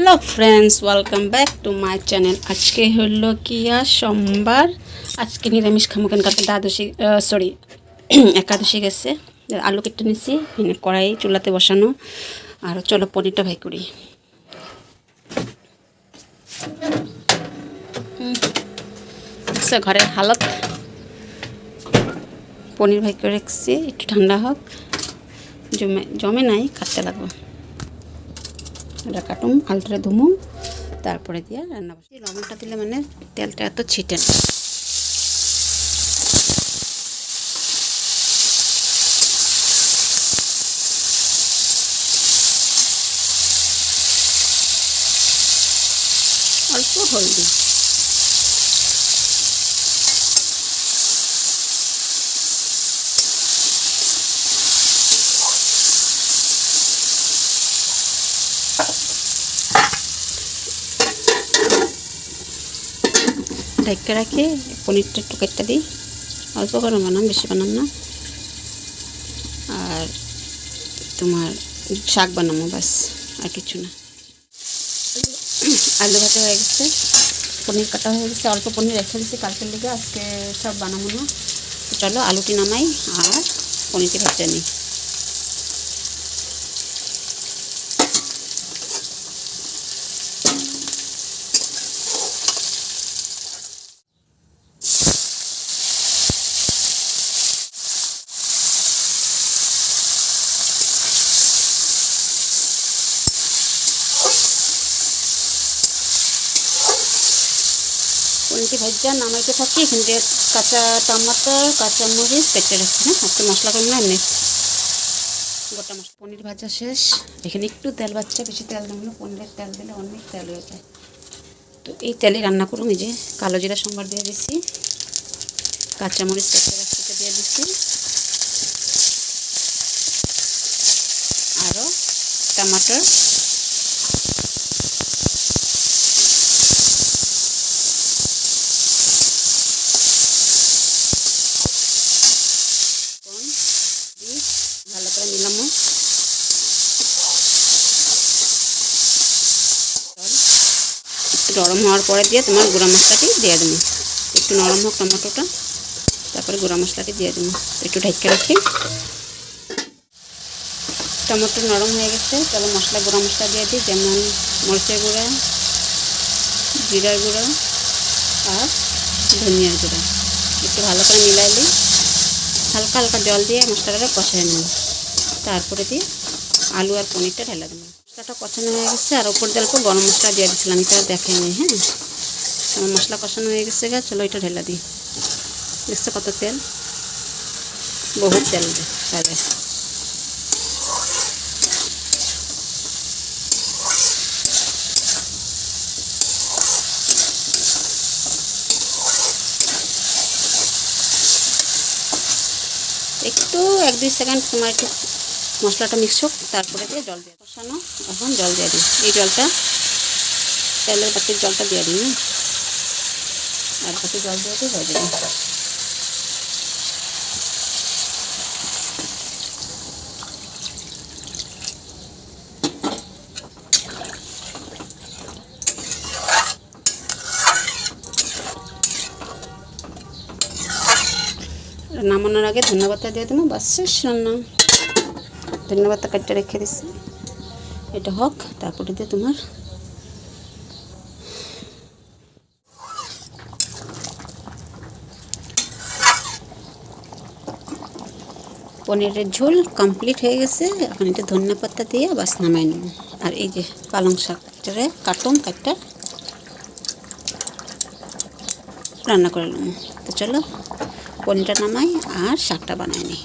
Hello friends, welcome back to my channel. আজকে হলো কি সোমবার। আজকে নিরামিষ খামো কেন, কালকে দ্বাদশী সরি একাদশী গেছে। আলু কেটে নিছি, কড়াই চুলাতে বসানো। আর চলো পনিরটা ভাই করি। ঘরের হালত, পনির ভাই করে রেখেছি, একটু ঠান্ডা হোক। জমে নাই, কাটতে লাগবো। এটা কাটুম, আলুটা ধুমুম, তারপরে দিয়ে রান্না বসি। লবণটা দিলে মানে তেলটা এত ছিটে না। অল্প হলদি, ঢেকে রাখি। পনিরটা একটু কেটে দিই, অল্প করে বানাম, বেশি বানাম না। আর তোমার শাক বানাবো, ব্যাস, আর কিছু না। আলু ভাজা হয়ে গেছে, পনির কাটা হয়ে গেছে। অল্প পনির রেখে দিচ্ছি কালকের লেগে, আজকে সব বানাবো না। তো চলো আলুটি নামাই আর পনিরটি ভেজে নিই। পনিরটি ভাজা নামাইতে থাকি। এখান থেকে কাঁচা টমাটো, কাঁচা মরিচ কেটে রাখছি। হ্যাঁ, আজকে মশলা করবো না, এমনি গোটা মশলা। পনির ভাজা শেষ। এখানে একটু তেল বাচ্চা, বেশি তেল দেবো না, পনিরের তেল দিলে অনেক তেল হয়ে যায়। তো এই তেলে রান্না করুন। এই যে কালো জিরা সম্বার দিয়ে দিচ্ছি, কাঁচামরিচ কেটে রাখতে দিয়ে দিচ্ছি, আরও টমাটোর, ভালো করে মিলামো। নরম হওয়ার পরে দিয়ে তোমার গুঁড়া মশলাটি দিয়ে দেবো। একটু নরম হোক টমেটোটা, তারপরে গুঁড়া মশলাটি দিয়ে দেবো। একটু ঢেকে রাখি। টমেটো নরম হয়ে গেছে, চলো মশলা, গুঁড়া মশলা দিয়ে দিই। যেমন মরিচের গুঁড়া, জিরার গুঁড়া আর ধনিয়ার গুঁড়া। একটু ভালো করে মিলাই দিই। হালকা হালকা জল দিয়ে মশলাটা কষাই নেব। তারপরে দিয়ে আলু আর পনিরটা ঢেলে দেবো। মশলাটা কষানো হয়ে গেছে, আর ওপর দিয়ে অল্প গরম মশলা দিয়ে দিচ্ছিলাম, এটা দেখেনি। হ্যাঁ, আমার মশলা কষানো হয়ে গেছে গা। চলো এটা ঢেলে দিই। দেখছো কত তেল, বহুত তেল তাহলে। একটু 1-2 সেকেন্ড তোমার একটু মশলাটা মিক্স হোক, তারপরে দিয়ে জল দিয়ে কষানো। এখন জল দিয়ে দিই, এই জলটা, তেলের বাটির জলটা দিয়ে দিই। আর বাটি জল দিয়ে দিয়ে হয়ে যাবে। নামানোর আগে ধন্যবাদটা দিয়ে দেবো, বাস শেষ রান্না। ধন্যবাদটা কাটতে রেখে দিচ্ছি, এটা হোক। তারপরে দিয়ে তোমার পনিরের ঝোল কমপ্লিট হয়ে গেছে। এখন এটা ধনিয়া পাতা দিয়ে বাস নামাই নেব। আর এই যে পালং শাকটারে কাটুম, কাটটা রান্না করে নেব। তো চলো পনিরটা নামাই আর শাকটা বানাই নিই।